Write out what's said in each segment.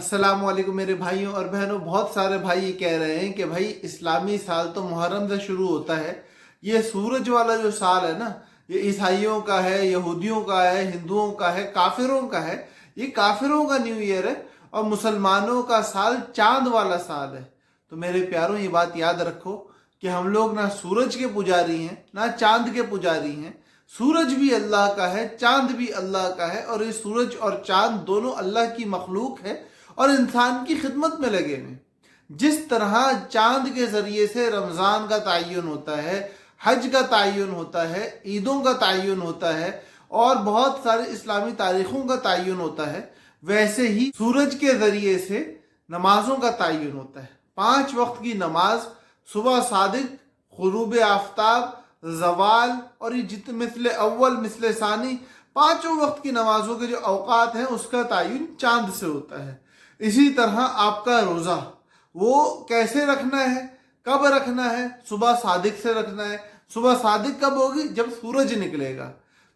अस्सलाम वालेकुम मेरे भाइयों और बहनों। बहुत सारे भाई ये कह रहे हैं कि भाई इस्लामी साल तो मुहर्रम से शुरू होता है, ये सूरज वाला जो साल है ना, ये ईसाइयों का है, यहूदियों का है, हिंदुओं का है, काफिरों का है। ये काफिरों का न्यू ईयर है और मुसलमानों का साल चांद वाला साल है। तो मेरे प्यारों, ये बात याद रखो कि हम लोग ना सूरज के पुजारी हैं ना चांद के पुजारी हैं। सूरज भी अल्लाह का है, चांद भी अल्लाह का है, और ये सूरज और चांद दोनों अल्लाह की मखलूक है और इंसान की खिदमत में लगे हुए। जिस तरह चांद के जरिए से रमज़ान का तयन होता है, हज का तयन होता है, ईदों का तयन होता है और बहुत सारे इस्लामी तारीखों का तयन होता है, वैसे ही सूरज के जरिए से नमाजों का तयन होता है। 5 वक्त की नमाज, सुबह सादिक, गुरूब आफ्ताब, जवाल और ये जितने मिसले अव्वल मिसले सानी, 5 वक्त की नमाजों के जो औकात हैं उसका तयन चांद से होता है। इसी तरह आपका रोज़ा वो कैसे रखना है, कब रखना है? सुबह सादिक से रखना है। सुबह सादिक कब होगी? जब सूरज निकलेगा।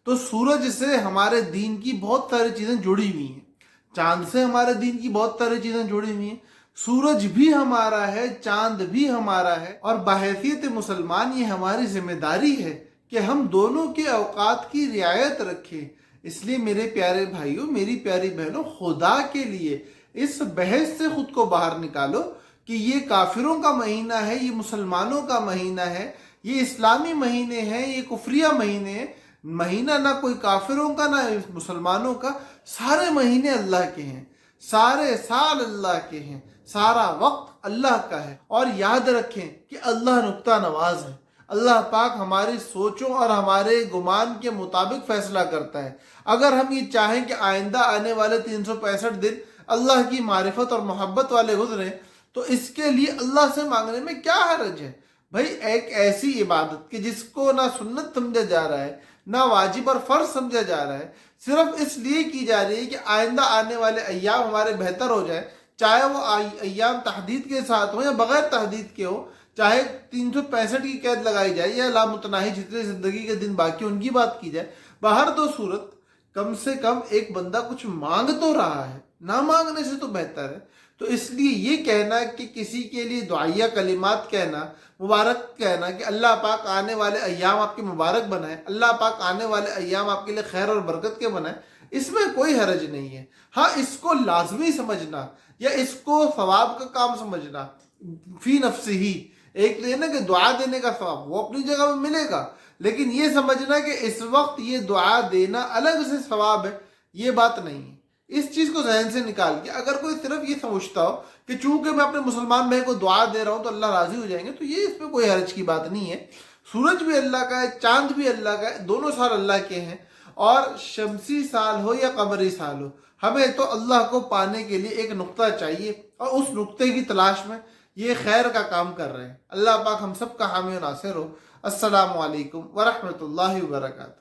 तो सूरज से हमारे दीन की बहुत सारी चीज़ें जुड़ी हुई हैं, चांद से हमारे दीन की बहुत सारी चीज़ें जुड़ी हुई हैं। सूरज भी हमारा है, चांद भी हमारा है, और बहैसियत मुसलमान ये हमारी जिम्मेदारी है कि हम दोनों के औकात की रियायत रखें। इसलिए मेरे प्यारे भाइयों, मेरी प्यारी बहनों, खुदा के लिए इस बहस से खुद को बाहर निकालो कि ये काफिरों का महीना है, ये मुसलमानों का महीना है, ये इस्लामी महीने हैं, ये कुफरिया महीने हैं। महीना ना कोई काफिरों का ना मुसलमानों का, सारे महीने अल्लाह के हैं, सारे साल अल्लाह के हैं, सारा वक्त अल्लाह का है। और याद रखें कि अल्लाह नुक्ता नवाज है। अल्लाह पाक हमारी सोचों और हमारे गुमान के मुताबिक फैसला करता है। अगर हम ये चाहें कि आइंदा आने वाले 365 दिन अल्लाह की मारिफत और मोहब्बत वाले गुजरे, तो इसके लिए अल्लाह से मांगने में क्या हर्ज है? भाई, एक ऐसी इबादत कि जिसको ना सुन्नत समझा जा रहा है, ना वाजिब और फर्ज समझा जा रहा है, सिर्फ इसलिए की जा रही है कि आइंदा आने वाले अय्याम हमारे बेहतर हो जाए, चाहे वो अय्याम तहदीद के साथ हो या बगैर तहदीद के हो, चाहे 365 की कैद लगाई जाए या लामुतनाही जितने जिंदगी के दिन बाकी उनकी बात की जाए। बाहर तो सूरत कम से कम एक बंदा कुछ मांग तो रहा है, ना मांगने से तो बेहतर है। तो इसलिए ये कहना कि किसी के लिए दुआया कलिमात कहना, मुबारक कहना कि अल्लाह पाक आने वाले अय्याम आपके मुबारक बनाए, अल्लाह पाक आने वाले अय्याम आपके लिए खैर और बरकत के बनाए, इसमें कोई हरज नहीं है। हाँ, इसको लाजमी समझना या इसको सवाब का काम समझना, फी नफ्सी ही, एक लेना कि दुआ देने का सवाब वो अपनी जगह में मिलेगा, लेकिन ये समझना कि इस वक्त ये दुआ देना अलग से सवाब है, ये बात नहीं है। इस चीज़ को जहन से निकाल के अगर कोई सिर्फ ये समझता हो कि चूंकि मैं अपने मुसलमान भाई को दुआ दे रहा हूँ तो अल्लाह राजी हो जाएंगे, तो ये इसमें कोई हर्ज की बात नहीं है। सूरज भी अल्लाह का है, चांद भी अल्लाह का है, दोनों साल अल्लाह के हैं। और शमसी साल हो या कमरी साल हो, हमें तो अल्लाह को पाने के लिए एक नुक्ता चाहिए, और उस नुक्ते की तलाश में ये खैर का काम कर रहे हैं। अल्लाह पाक हम सब का हामी और नासिर हो। अस्सलामु अलैकुम वरहमतुल्लाहि वबरकातुहू।